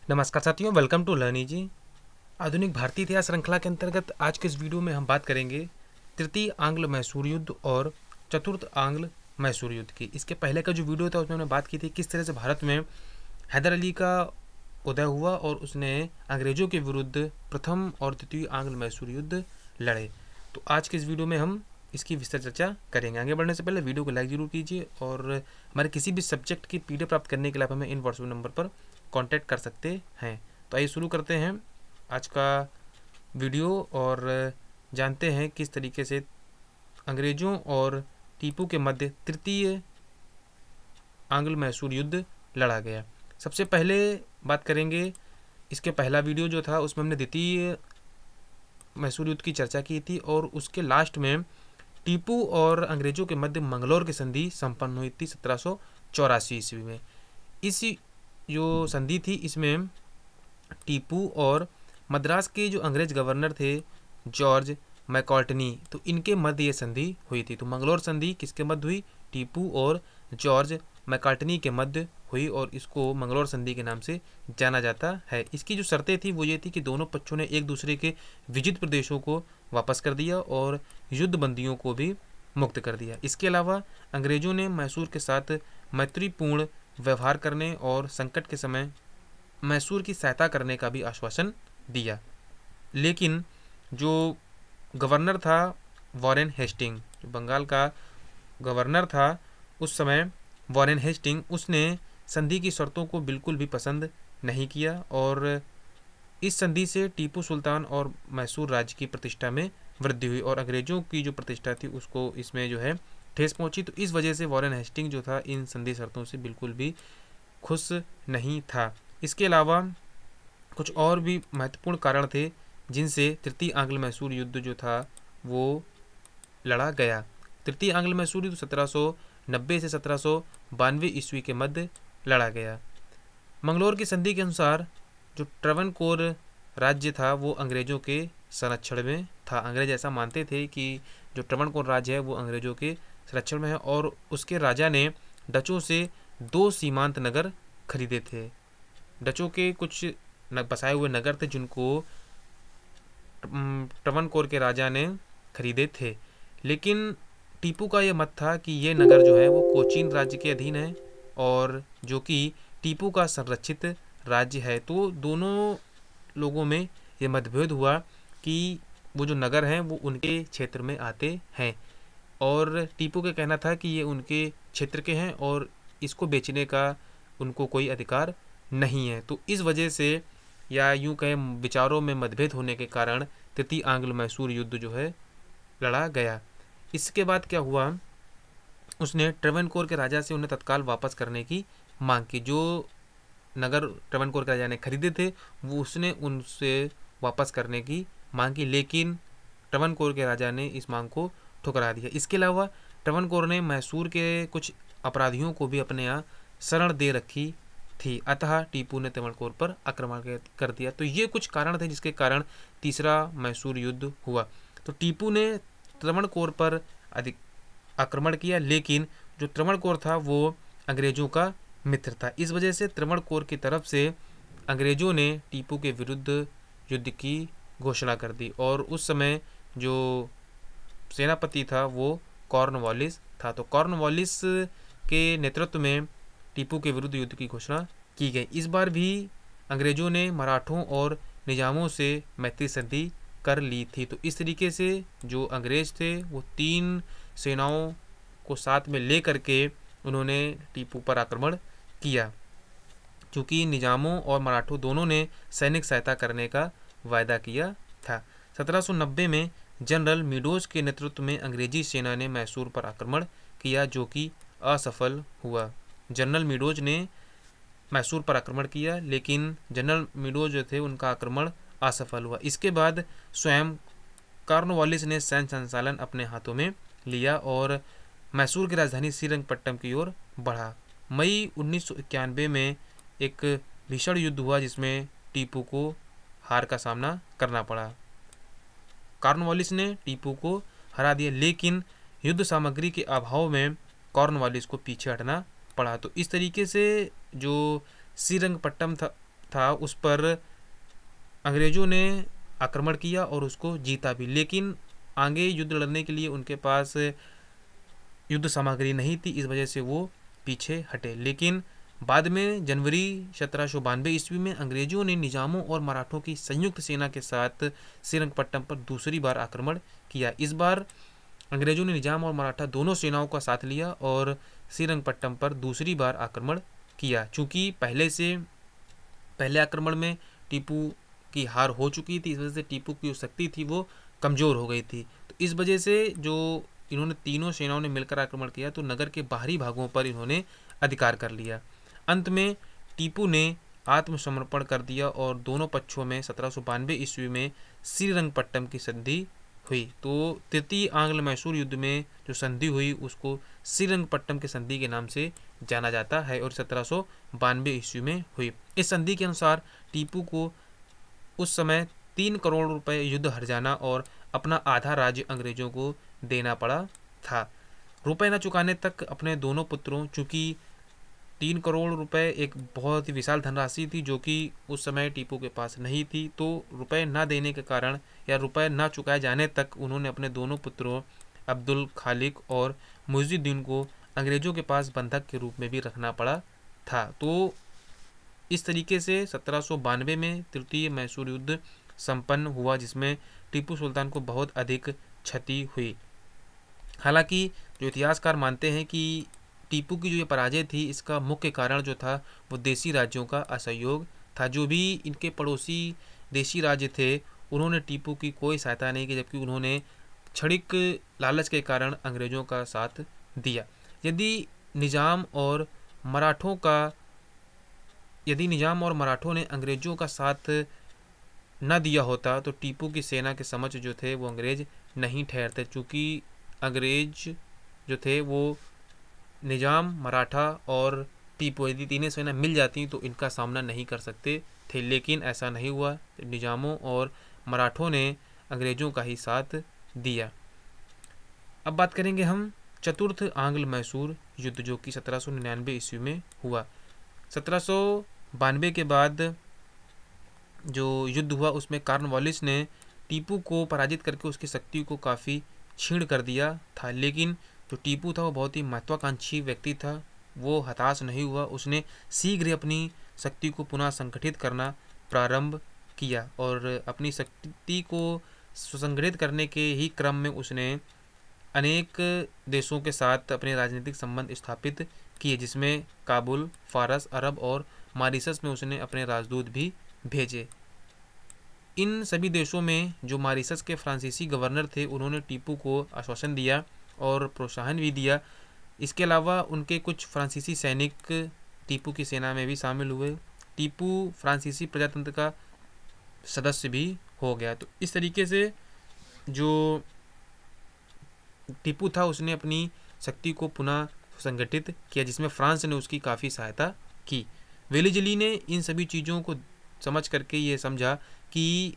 नमस्कार साथियों, welcome to लर्नी जी। आधुनिक भारतीय इतिहास श्रृंखला के अंतर्गत आज के इस वीडियो में हम बात करेंगे तृतीय आंग्ल मैसूर युद्ध और चतुर्थ आंग्ल मैसूर युद्ध की। इसके पहले का जो वीडियो था उसमें हमने बात की थी किस तरह से भारत में हैदर अली का उदय हुआ और उसने अंग्रेजों के विरुद्ध प्रथम और द्वितीय आंग्ल मैसूर युद्ध लड़े। तो आज के इस वीडियो में हम इसकी विस्तृत चर्चा करेंगे। आगे बढ़ने से पहले वीडियो को लाइक जरूर कीजिए और हमारे किसी भी सब्जेक्ट की पीडीएफ प्राप्त करने के लिए आप हमें इन व्हाट्सएप नंबर पर कांटेक्ट कर सकते हैं। तो आइए शुरू करते हैं आज का वीडियो और जानते हैं किस तरीके से अंग्रेजों और टीपू के मध्य तृतीय आंग्ल मैसूर युद्ध लड़ा गया। सबसे पहले बात करेंगे, इसके पहला वीडियो जो था उसमें हमने द्वितीय मैसूर युद्ध की चर्चा की थी और उसके लास्ट में टीपू और अंग्रेजों के मध्य मंगलौर की संधि संपन्न हुई थी 1784 ईस्वी में। इस जो संधि थी इसमें टीपू और मद्रास के जो अंग्रेज गवर्नर थे जॉर्ज मैकॉर्टनी, तो इनके मध्य ये संधि हुई थी। तो मंगलौर संधि किसके मध्य हुई? टीपू और जॉर्ज मैकॉर्टनी के मध्य हुई और इसको मंगलौर संधि के नाम से जाना जाता है। इसकी जो शर्तें थी वो ये थी कि दोनों पक्षों ने एक दूसरे के विजित प्रदेशों को वापस कर दिया और युद्ध बंदियों को भी मुक्त कर दिया। इसके अलावा अंग्रेजों ने मैसूर के साथ मैत्रीपूर्ण व्यवहार करने और संकट के समय मैसूर की सहायता करने का भी आश्वासन दिया। लेकिन जो गवर्नर था वॉरेन हेस्टिंग, जो बंगाल का गवर्नर था उस समय वॉरेन हेस्टिंग, उसने संधि की शर्तों को बिल्कुल भी पसंद नहीं किया और इस संधि से टीपू सुल्तान और मैसूर राज्य की प्रतिष्ठा में वृद्धि हुई और अंग्रेजों की जो प्रतिष्ठा थी उसको इसमें जो है ठेस पहुंची। तो इस वजह से वॉरेन हेस्टिंग जो था इन संधि शर्तों से बिल्कुल भी खुश नहीं था। इसके अलावा कुछ और भी महत्वपूर्ण कारण थे जिनसे तृतीय आंग्ल मैसूर युद्ध जो था वो लड़ा गया। तृतीय आंग्ल मैसूर युद्ध 1790 से 1792 ईस्वी के मध्य लड़ा गया। मंगलौर की संधि के अनुसार जो ट्रवनकोर राज्य था वो अंग्रेजों के संरक्षण में था। अंग्रेज ऐसा मानते थे कि जो ट्रवनकोर राज्य है वो अंग्रेजों के संरक्षण में है और उसके राजा ने डचों से 2 सीमांत नगर खरीदे थे। डचों के कुछ बसाए हुए नगर थे जिनको ट्रवनकोर के राजा ने खरीदे थे, लेकिन टीपू का यह मत था कि ये नगर जो है वो कोचीन राज्य के अधीन है और जो कि टीपू का संरक्षित राज्य है। तो दोनों लोगों में ये मतभेद हुआ कि वो जो नगर हैं वो उनके क्षेत्र में आते हैं और टीपू का कहना था कि ये उनके क्षेत्र के हैं और इसको बेचने का उनको कोई अधिकार नहीं है। तो इस वजह से या यूं कहें विचारों में मतभेद होने के कारण तृतीय आंग्ल मैसूर युद्ध जो है लड़ा गया। इसके बाद क्या हुआ, उसने ट्रवनकोर के राजा से उन्हें तत्काल वापस करने की मांग की। जो नगर ट्रवनकोर के राजा ने खरीदे थे वो उसने उनसे वापस करने की मांग की, लेकिन ट्रवनकोर के राजा ने इस मांग को ठुकरा दिया। इसके अलावा ट्रवनकोर ने मैसूर के कुछ अपराधियों को भी अपने यहाँ शरण दे रखी थी, अतः टीपू ने ट्रवनकोर पर आक्रमण कर दिया। तो ये कुछ कारण थे जिसके कारण तीसरा मैसूर युद्ध हुआ। तो टीपू ने ट्रवनकोर पर अधिक आक्रमण किया, लेकिन जो ट्रवनकोर था वो अंग्रेजों का मित्र था। इस वजह से ट्रवनकोर की तरफ से अंग्रेजों ने टीपू के विरुद्ध युद्ध की घोषणा कर दी और उस समय जो सेनापति था वो कॉर्नवालिस था। तो कॉर्नवालिस के नेतृत्व में टीपू के विरुद्ध युद्ध की घोषणा की गई। इस बार भी अंग्रेजों ने मराठों और निजामों से मैत्री संधि कर ली थी। तो इस तरीके से जो अंग्रेज थे वो 3 सेनाओं को साथ में ले करके उन्होंने टीपू पर आक्रमण किया, क्योंकि निजामों और मराठों दोनों ने सैनिक सहायता करने का वायदा किया था। 1790 में जनरल मीडोज के नेतृत्व में अंग्रेजी सेना ने मैसूर पर आक्रमण किया जो कि असफल हुआ। जनरल मीडोज ने मैसूर पर आक्रमण किया लेकिन जनरल मीडोज जो थे उनका आक्रमण असफल हुआ। इसके बाद स्वयं कॉर्नवालिस ने सैन्य संचालन अपने हाथों में लिया और मैसूर की राजधानी श्रीरंगपट्टम की ओर बढ़ा। मई 1991 में एक भीषण युद्ध हुआ जिसमें टीपू को हार का सामना करना पड़ा। कॉर्नवालिस ने टीपू को हरा दिया, लेकिन युद्ध सामग्री के अभाव में कॉर्नवालिस को पीछे हटना पड़ा। तो इस तरीके से जो श्रीरंगपट्टम था, था उस पर अंग्रेज़ों ने आक्रमण किया और उसको जीता भी, लेकिन आगे युद्ध लड़ने के लिए उनके पास युद्ध सामग्री नहीं थी, इस वजह से वो पीछे हटे। लेकिन बाद में जनवरी 1792 ईस्वी में अंग्रेजों ने निजामों और मराठों की संयुक्त सेना के साथ श्रीरंगपट्टम पर दूसरी बार आक्रमण किया। इस बार अंग्रेजों ने निजाम और मराठा दोनों सेनाओं का साथ लिया और श्रीरंगपट्टम पर दूसरी बार आक्रमण किया। चूँकि पहले आक्रमण में टीपू की हार हो चुकी थी, इस वजह से टीपू की जो शक्ति थी वो कमज़ोर हो गई थी। तो इस वजह से जो इन्होंने तीनों सेनाओं ने मिलकर आक्रमण किया तो नगर के बाहरी भागों पर इन्होंने अधिकार कर लिया। अंत में टीपू ने आत्मसमर्पण कर दिया और दोनों पक्षों में 1792 ईस्वी में श्रीरंगपट्टम की संधि हुई। तो तृतीय आंग्ल मैसूर युद्ध में जो संधि हुई उसको श्रीरंगपट्टम की संधि के नाम से जाना जाता है और 1792 ईस्वी में हुई। इस संधि के अनुसार टीपू को उस समय 3 करोड़ रुपए युद्ध हर्जाना और अपना आधा राज्य अंग्रेजों को देना पड़ा था। रुपए न चुकाने तक अपने दोनों पुत्रों, चूँकि 3 करोड़ रुपए एक बहुत ही विशाल धनराशि थी जो कि उस समय टीपू के पास नहीं थी, तो रुपए ना देने के कारण या रुपए ना चुकाए जाने तक उन्होंने अपने दोनों पुत्रों अब्दुल खालिक और मुइजुद्दीन को अंग्रेजों के पास बंधक के रूप में भी रखना पड़ा था। तो इस तरीके से 1792 में तृतीय मैसूर युद्ध संपन्न हुआ, जिसमें टीपू सुल्तान को बहुत अधिक क्षति हुई। हालांकि जो इतिहासकार मानते हैं कि टीपू की जो ये पराजय थी इसका मुख्य कारण जो था वो देशी राज्यों का असहयोग था। जो भी इनके पड़ोसी देशी राज्य थे उन्होंने टीपू की कोई सहायता नहीं की, जबकि उन्होंने क्षणिक लालच के कारण अंग्रेजों का साथ दिया। यदि निजाम और मराठों ने अंग्रेजों का साथ न दिया होता तो टीपू की सेना के समक्ष जो थे वो अंग्रेज नहीं ठहरते। चूँकि अंग्रेज जो थे वो निजाम, मराठा और टीपू यदि तीनों सेना मिल जाती तो इनका सामना नहीं कर सकते थे, लेकिन ऐसा नहीं हुआ। निजामों और मराठों ने अंग्रेजों का ही साथ दिया। अब बात करेंगे हम चतुर्थ आंग्ल मैसूर युद्ध जो कि 1799 ईस्वी में हुआ। 1792 के बाद जो युद्ध हुआ उसमें कॉर्नवालिस ने टीपू को पराजित करके उसकी शक्ति को काफ़ी क्षीण कर दिया था, लेकिन जो टीपू था वो बहुत ही महत्वाकांक्षी व्यक्ति था। वो हताश नहीं हुआ, उसने शीघ्र अपनी शक्ति को पुनः संगठित करना प्रारंभ किया और अपनी शक्ति को सुसंगठित करने के ही क्रम में उसने अनेक देशों के साथ अपने राजनीतिक संबंध स्थापित किए, जिसमें काबुल, फारस, अरब और मॉरिशस में उसने अपने राजदूत भी भेजे। इन सभी देशों में जो मॉरिशस के फ्रांसीसी गवर्नर थे उन्होंने टीपू को आश्वासन दिया और प्रोत्साहन भी दिया। इसके अलावा उनके कुछ फ्रांसीसी सैनिक टीपू की सेना में भी शामिल हुए। टीपू फ्रांसीसी प्रजातंत्र का सदस्य भी हो गया। तो इस तरीके से जो टीपू था उसने अपनी शक्ति को पुनः संगठित किया, जिसमें फ्रांस ने उसकी काफ़ी सहायता की। वेलेज़ली ने इन सभी चीज़ों को समझ करके ये समझा कि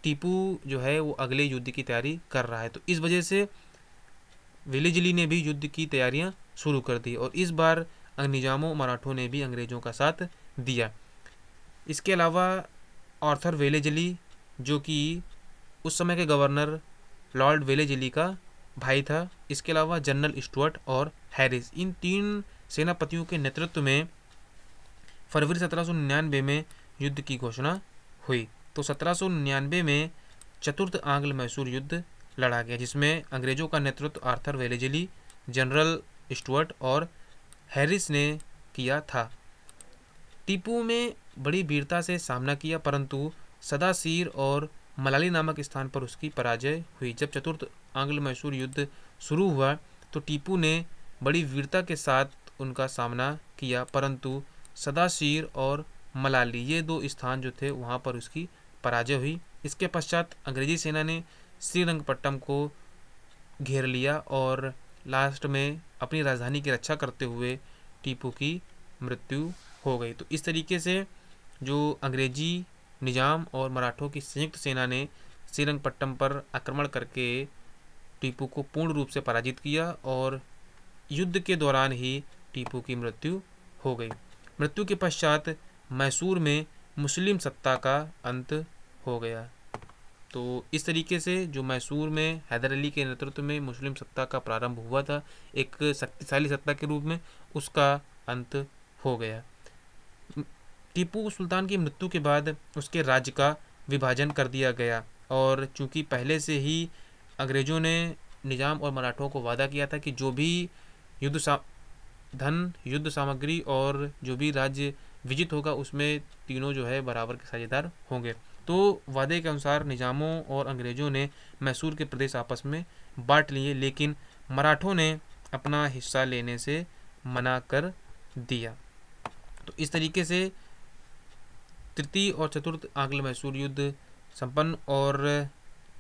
टीपू जो है वो अगले युद्ध की तैयारी कर रहा है, तो इस वजह से वेलेज़ली ने भी युद्ध की तैयारियां शुरू कर दी और इस बार निजामों मराठों ने भी अंग्रेज़ों का साथ दिया। इसके अलावा आर्थर वेलेज़ली जो कि उस समय के गवर्नर लॉर्ड वेलेज़ली का भाई था, इसके अलावा जनरल स्टुअर्ट और हैरिस, इन 3 सेनापतियों के नेतृत्व में फरवरी 1799 में युद्ध की घोषणा हुई। तो 1799 में चतुर्थ आंग्ल मैसूर युद्ध लड़ा गया, जिसमें अंग्रेजों का नेतृत्व आर्थर वेलेज़ली, जनरल स्टुअर्ट और हैरिस ने किया था। टीपू में बड़ी वीरता से सामना किया, परंतु सदासीर और मलाली नामक स्थान पर उसकी पराजय हुई। जब चतुर्थ आंग्ल मैसूर युद्ध शुरू हुआ तो टीपू ने बड़ी वीरता के साथ उनका सामना किया, परंतु सदासीर और मलाली ये 2 स्थान जो थे वहाँ पर उसकी पराजय हुई। इसके पश्चात अंग्रेजी सेना ने श्रीरंगपट्टम को घेर लिया और लास्ट में अपनी राजधानी की रक्षा करते हुए टीपू की मृत्यु हो गई। तो इस तरीके से जो अंग्रेजी, निजाम और मराठों की संयुक्त सेना ने श्रीरंगपट्टम पर आक्रमण करके टीपू को पूर्ण रूप से पराजित किया और युद्ध के दौरान ही टीपू की मृत्यु हो गई। मृत्यु के पश्चात मैसूर में मुस्लिम सत्ता का अंत हो गया। तो इस तरीके से जो मैसूर में हैदर अली के नेतृत्व में मुस्लिम सत्ता का प्रारंभ हुआ था एक शक्तिशाली सत्ता के रूप में, उसका अंत हो गया। टीपू सुल्तान की मृत्यु के बाद उसके राज्य का विभाजन कर दिया गया, और चूंकि पहले से ही अंग्रेज़ों ने निज़ाम और मराठों को वादा किया था कि जो भी धन, युद्ध सामग्री और जो भी राज्य विजित होगा उसमें तीनों जो है बराबर के साझेदार होंगे। तो वादे के अनुसार निज़ामों और अंग्रेज़ों ने मैसूर के प्रदेश आपस में बांट लिए, लेकिन मराठों ने अपना हिस्सा लेने से मना कर दिया। तो इस तरीके से तृतीय और चतुर्थ आंग्ल मैसूर युद्ध संपन्न और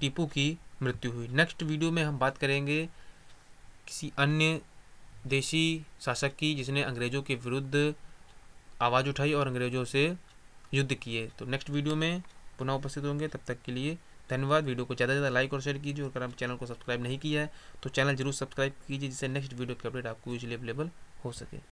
टीपू की मृत्यु हुई। नेक्स्ट वीडियो में हम बात करेंगे किसी अन्य देशी शासक की जिसने अंग्रेज़ों के विरुद्ध आवाज़ उठाई और अंग्रेज़ों से युद्ध किए। तो नेक्स्ट वीडियो में पुनः उपस्थित होंगे, तब तक के लिए धन्यवाद। वीडियो को ज़्यादा से ज़्यादा लाइक और शेयर कीजिए, और अगर आप चैनल को सब्सक्राइब नहीं किया है तो चैनल जरूर सब्सक्राइब कीजिए, जिससे नेक्स्ट वीडियो की अपडेट आपको यूजली अवेलेबल हो सके।